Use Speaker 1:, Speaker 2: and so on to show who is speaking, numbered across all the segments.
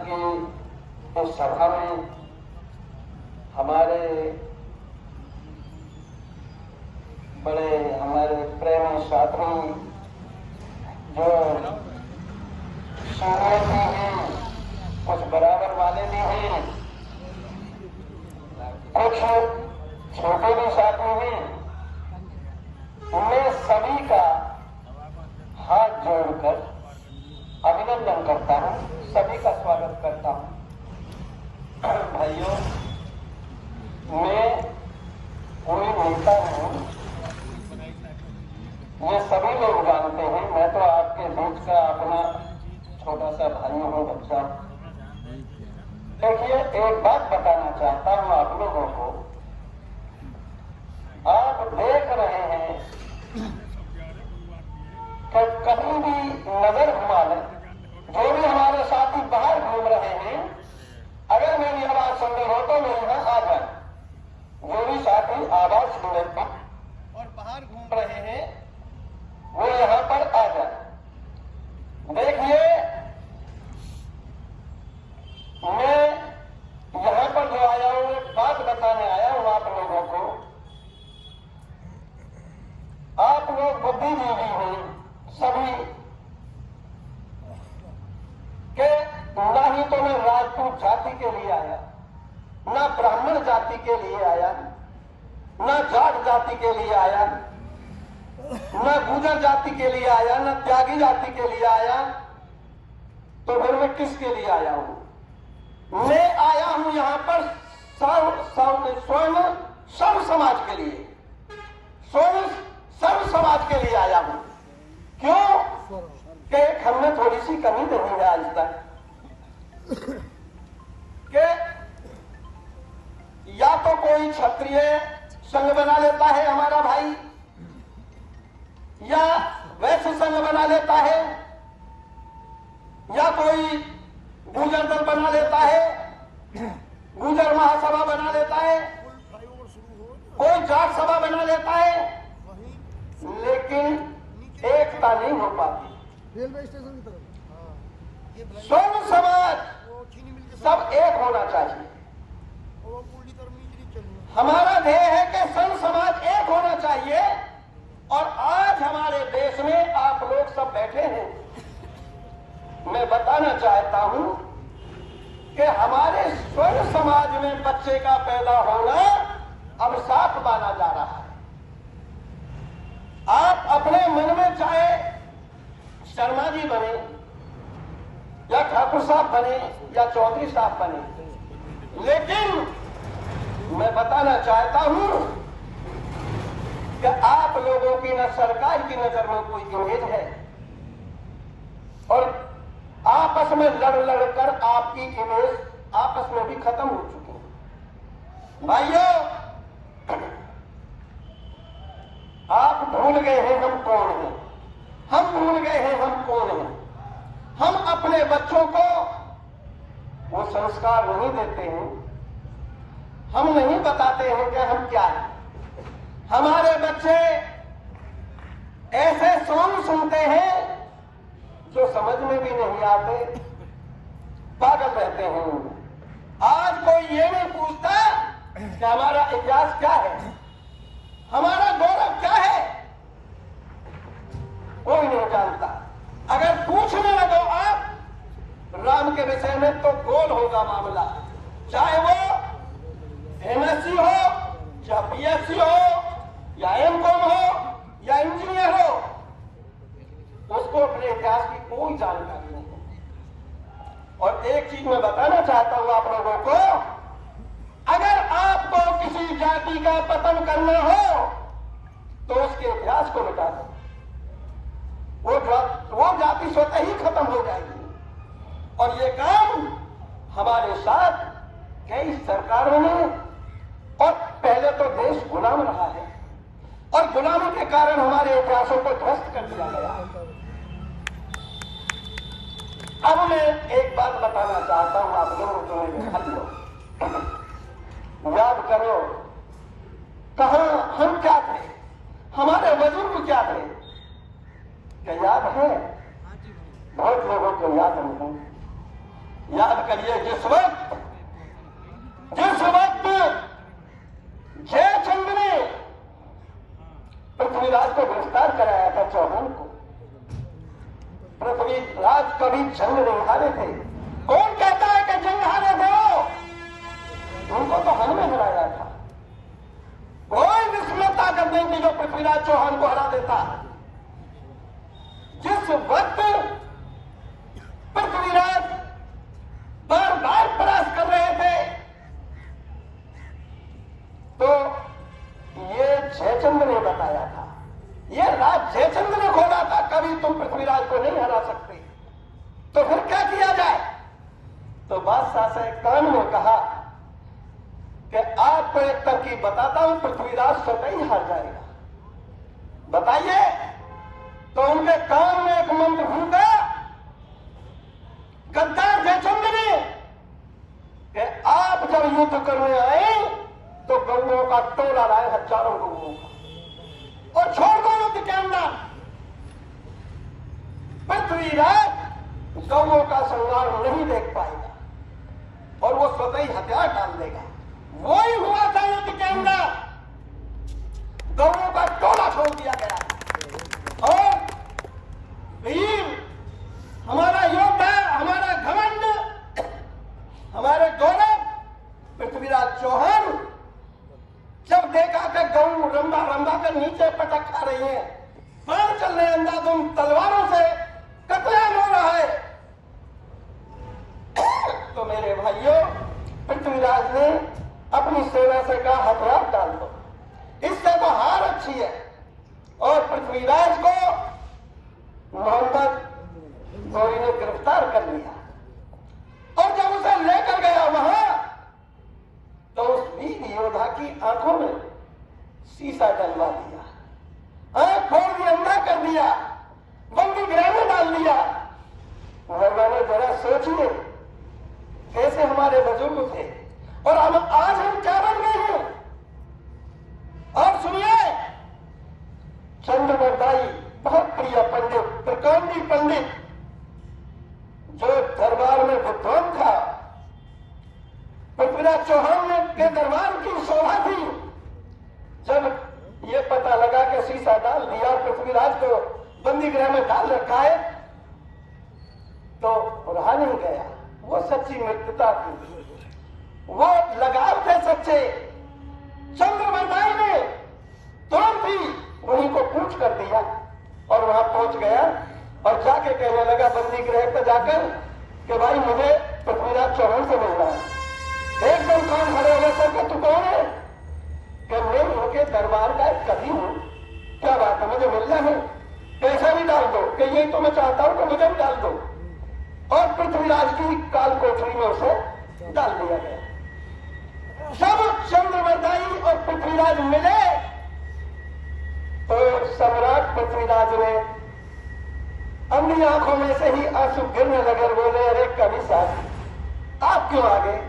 Speaker 1: की इस सभा में हमारे बड़े हमारे प्रेमी साथी जो सीनियर भी हैं, कुछ बराबर वाले भी हैं, कुछ छोटे भी साथी हैं, मैं सभी का हाथ जोड़कर अभिनंदन करता हूं, सभी का स्वागत करता हूं। भाइयों, मैं कोई नेता हूं, ये सभी लोग जानते हैं। मैं तो आपके बीच का अपना छोटा सा भाई हूं, बच्चा। देखिए, एक बात बताना चाहता हूं आप लोगों को। आप देख रहे हैं कि कहीं भी नजर घुमा लें, जो भी हमारे साथी बाहर घूम रहे हैं, अगर मेरी आवाज सुन रही हो तो मैं यहाँ आ जाए। जो भी साथी आवाज सुन रहे और बाहर घूम रहे हैं वो यहाँ पर आ जाए। देखिए, मैं यहाँ पर जो आया हूँ एक बात बताने आया हूँ आप लोगों को। आप लोग बुद्धिजीवी हैं सभी के, ना ही तो मैं राजपूत जाति के लिए आया, ना ब्राह्मण जाति के लिए आया, ना जाट जाति के लिए आया, न गुजर जाति के लिए आया, न त्यागी जाति के लिए आया। तो फिर मैं किसके लिए आया हूं? मैं आया हूं यहां पर स्वर्ण सर्व समाज के लिए, स्वर्ण सर्व समाज के लिए आया हूं। क्यों? कि हमने थोड़ी सी कमी नहीं है आज तक कि या तो कोई क्षत्रिय संघ बना लेता है हमारा भाई, या वैश्य संघ बना लेता है, या कोई गुर्जर दल बना लेता है, गुर्जर महासभा बना लेता है, कोई जाट सभा बना लेता है, लेकिन एकता नहीं हो पाती।
Speaker 2: रेलवे स्टेशन की तरफ
Speaker 1: स्वर्ण समाज सब एक होना चाहिए। हमारा ध्येय है कि स्वर्ण समाज एक होना चाहिए। और आज हमारे देश में आप लोग सब बैठे हैं, मैं बताना चाहता हूं कि हमारे स्वर्ण समाज में बच्चे का पैदा होना अब साफ माना जा रहा है। आप अपने मन में चाहे शर्मा जी बने, या ठाकुर साहब बने, या चौधरी साहब बने, लेकिन मैं बताना चाहता हूं कि आप लोगों की न सरकार की नजर में कोई इमेज है, और आपस में लड़ लड़कर आपकी इमेज आपस में भी खत्म हो चुकी है। भाइयों, आप भूल गए हैं हम कौन हैं, हम भूल गए हैं हम कौन हैं। हम अपने बच्चों को वो संस्कार नहीं देते हैं, हम नहीं बताते हैं कि हम क्या हैं। हमारे बच्चे ऐसे सॉन्ग सुनते हैं जो समझ में भी नहीं आते, पागल रहते हैं। आज कोई ये नहीं पूछता कि हमारा इतिहास क्या है, हमारा गौरव क्या है, कोई नहीं जानता। अगर पूछने लगो आप राम के विषय में तो गोल होगा मामला, चाहे वो एमएससी हो, या बीएससी हो, या एमकॉम हो, या इंजीनियर हो, उसको अपने इतिहास की कोई जानकारी नहीं है। और एक चीज मैं बताना चाहता हूं आप लोगों को, अगर आपको किसी जाति का पतन करना हो तो उसके इतिहास को मिटा दो, वो जाति स्वतः ही खत्म हो जाएगी। और ये काम हमारे साथ कई सरकारों ने, और पहले तो देश गुलाम रहा है, और गुलामी के कारण हमारे इतिहासों को ध्वस्त कर दिया गया। अब मैं एक बात बताना चाहता हूं आप लोगों को, याद करो कहां हम क्या थे, हमारे बुजुर्ग क्या थे, क्या याद है? बहुत लोगों को याद नहीं। याद करिए, जिस वक्त जयचंद ने पृथ्वीराज को गिरफ्तार कराया था, चौहान को, पृथ्वीराज कभी जंग नहीं हारे थे। कौन कहता है कि जंग हारे थे? उनको तो हमने हराया था। कोई निष्फल ताकत नहीं थी जो पृथ्वीराज चौहान को हरा देता। जिस वक्त पृथ्वीराज बार बार प्रयास कर रहे थे, तो ये जयचंद ने बताया था, ये राज जयचंद ने खोला था, कभी तुम पृथ्वीराज को नहीं हरा सकते। तो फिर क्या किया जाए? तो बादशाह साहिब ने कहा कि आपको एक तरकीब बताता हूं, पृथ्वीराज स्वतः ही हार जाएगा। बताइए। तो उनके कान में एक मंत्र फूका गद्दार जयचंद ने कि आप जब युद्ध करने आए तो गौओं का टोला लाए, हजारों गौओं का, और छोड़ दो युद्ध के अंदर। पृथ्वीराज गौओं का संहार नहीं देख पाएगा और वो स्वतः ही हथियार डाल देगा। वही हुआ था युद्ध के अंदर, गौओं का टोला छोड़ दिया गया और वीर, हमारा योद्धा, हमारा घमंड, हमारे गौरव पृथ्वीराज चौहान जब देखा कि गौ रंबा रंबा कर नीचे पटक खा रही है, बाढ़ चल रहे, अंधाधुंध तलवारों से कतलेआम हो रहा है, तो मेरे भाइयों, पृथ्वीराज ने अपनी सेना से कहा हथियार डाल दो, इससे तो हार अच्छी है। और पृथ्वीराज को मोहम्मद गौरी ने गिरफ्तार कर लिया और जब उसे लेकर गया वहां, तो उस वीर योद्धा की आंखों में शीशा डलवा दिया, आंख फोड़ दी, अंधा कर दिया, बंदी गृह में डाल दिया। मैंने जरा सोचिए कैसे हमारे बुजुर्ग थे और आज हम क्या बन गए हैं। और सुनिए, चंद्रवरदाई बहुत प्रिय पंडित, प्रकांडी पंडित, जो दरबार में विद्वान था, पृथ्वीराज चौहान के दरबार की शोभा थी। जब ये पता लगा कि शीशा डाल दिया, पृथ्वीराज को बंदी गृह में डाल रखा है, तो रहा नहीं गया। वो सच्ची मित्रता थी, वो लगाव थे सच्चे। चंद्रवरदाई ने तुरंत ही वहीं को पूछ कर दिया और वहां पहुंच गया और जाके कहने लगा बंदी गृह पर जाकर कि भाई मुझे पृथ्वीराज चौहान से मिलना है। एकदम काम खड़े हो गए, सर कि तू कौन है? कि मैं उनके दरबार का एक कभी हूं। क्या बात है, मुझे मिलना है, पैसा भी डाल दो, कि यही तो मैं चाहता हूं कि मुझे भी डाल दो। और पृथ्वीराज की काल कोठरी में उसे डाल दिया गया। जब चंद्रवरदाई और पृथ्वीराज मिले तो सम्राट पृथ्वीराज ने अपनी आंखों में से ही आंसू गिरने लगे, बोले अरे कवि साहब आप क्यों आ गए?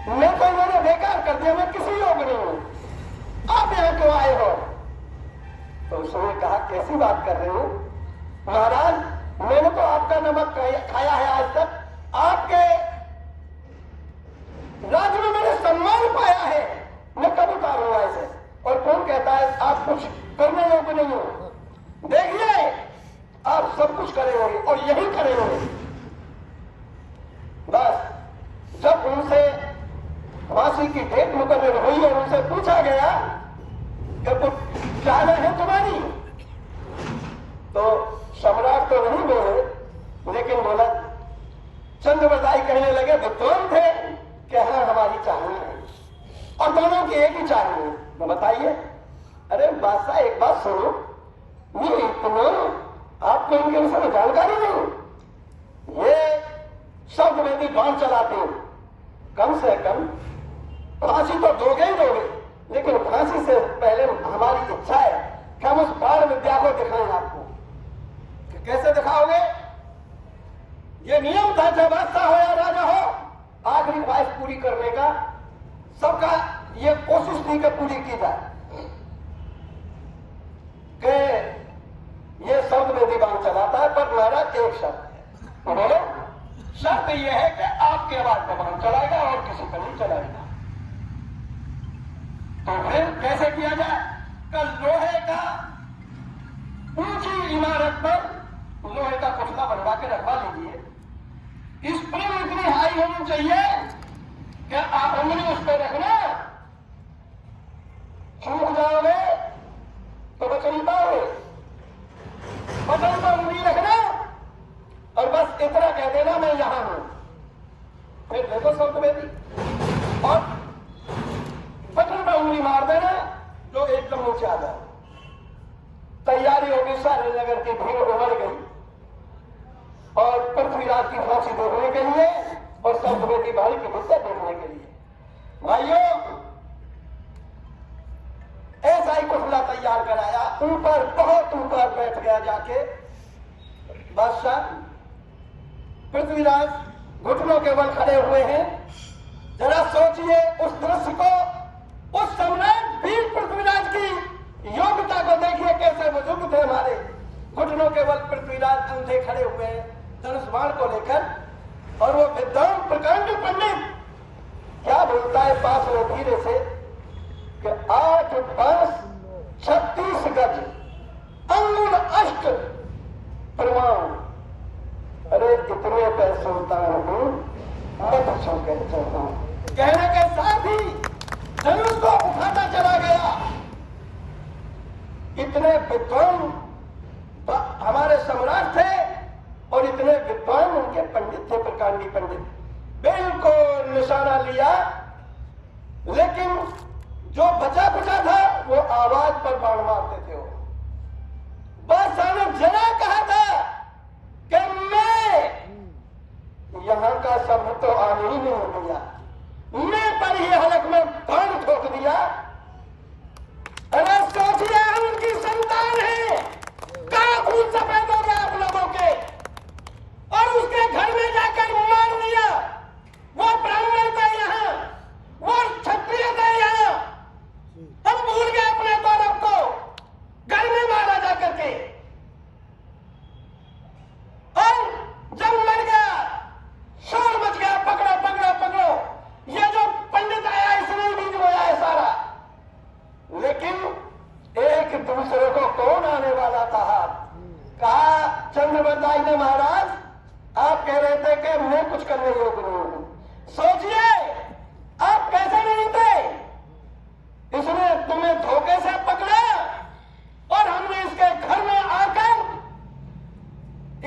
Speaker 1: मैं तो इन्होंने बेकार कर दिया, मैं किसी योग नहीं हूं, आप यहां क्यों आए हो? तो उसने कहा कैसी बात कर रहे हो महाराज, मैंने तो आपका नमक खाया है आज तक, आपके राज्य में मैंने सम्मान पाया है, मैं कब उतारूंगा इसे? और कौन कहता है आप कुछ करने योग्य नहीं हो? देखिए आप सब कुछ करेंगे और यही करेंगे। बस जब उनसे फांसी की डेट मुकर्रर हुई और उनसे पूछा गया कि कुछ चाहना है तुम्हारी, तो सम्राट तो नहीं बोले, लेकिन बोला चंद्रवरदाई कहने लगे विद्वान थे कि हाँ हमारी चाहनी है और दोनों की एक ही चाहनी है। तो बताइए, अरे बादशाह एक बात सुनो, ये इतना आपको इनके विषय में जानकारी नहीं? ये शब्द वेदी बाण चलाते हैं, कम से कम फांसी तो दोगे ही दोगे, लेकिन फांसी से पहले हमारी इच्छा है कि हम उस बाण विद्या को दिखाएं आपको। कैसे दिखाओगे? ये नियम था जब बादशाह हो या राजा हो, आखिरी ख्वाहिश पूरी करने का सबका ये कोशिश थी कि पूरी की जाए कि ये शब्द में दीवान चलाता है, पर महाराज एक शर्त है। बोलो शर्त कमान चलाएगा और किसी का नहीं चलाएगा। तो फिर कैसे किया जाए? कल लोहे का ऊंची इमारत पर लोहे का पुतला बनवा के रखवा लीजिए। स्प्रिंग इतनी हाई होनी चाहिए कि आप उंगली उस पर रखना, चूक जाओगे तो बच नहीं पाओगे। बटन पर उंगली रखना और बस इतना कह देना मैं यहां हूं, फिर देखो सौतवेदी, और बटन पर उंगली मार देना जो एकदम नीचे आ जाए। तैयारी होगी, सारे नगर की भीड़ उमड़ गई और पृथ्वीराज की फांसी देखने के लिए और सौतवेदी भाई की मुद्दा देखने के लिए। भाइयों, ऐसा ही पुतला तैयार कराया, ऊपर बहुत ऊपर बैठ गया जाके बादशाह। पृथ्वीराज घुटनों के बल खड़े हुए हैं। जरा सोचिए उस दृश्य को, उस सम्राट वीर पृथ्वीराज की योग्यता को देखिए, कैसे बुजुर्ग थे हमारे। घुटनों के बल पृथ्वीराज अंधे खड़े हुए हैं धनुष बाण को लेकर, और वो विद्वान प्रकांड पंडित क्या बोलता है पास में धीरे से कि 8 5 36 गज अंगुल अष्ट प्रमाण। अरे इतने पैसे उतार हूं, मत छू कहते हूं। कहने के साथ ही धनुष को उठाता चला गया। इतने विद्वान हमारे सम्राट थे और इतने विद्वान उनके पंडित थे, प्रकांडी पंडित। बिल्कुल निशाना लिया, लेकिन जो बचा कुचा था वो आवाज पर बाण मारते थे। वो बादशाह ने जरा कहा था कि मैं यहां का शब्द तो आने ही नहीं दिया, मैं पर ही हलक में बाण ठोक दिया। अरे सोचिए, उनकी संतान है, कहां खून सफेद हो गया आप लोगों के, और उसके घर में जाकर मार दिया। वो ब्राह्मण था यहाँ, वो क्षत्रिय था यहाँ, हम भूल गए अपने गौरव को, घर में मारा जाकर के। और जब मर गया, शोर मच गया, पकड़ो पकड़ो पकड़ो, ये जो पंडित आया इसने बीज बोया है सारा। लेकिन एक दूसरे को कौन आने वाला था हाथ? कहा चंद्रवरदाई ने, महाराज आप कह रहे थे कि मैं कुछ करने योग्य नहीं हूं। सोचिए आप कैसे नहीं थे, इसने तुम्हें धोखे से पकड़ा और हमने इसके घर में आकर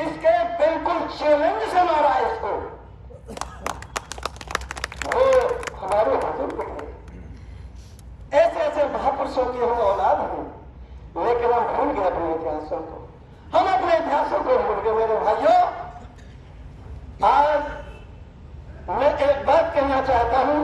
Speaker 1: इसके बिल्कुल चैलेंज से मारा इसको। वो हमारे बुजुर्ग थे, ऐसे ऐसे महापुरुषों की हम औलाद हैं, लेकिन हम भूल गए अपने इतिहासों को, हम अपने इतिहासों को भूल गए। मेरे भाइयों, आज मैं एक बात कहना चाहता हूं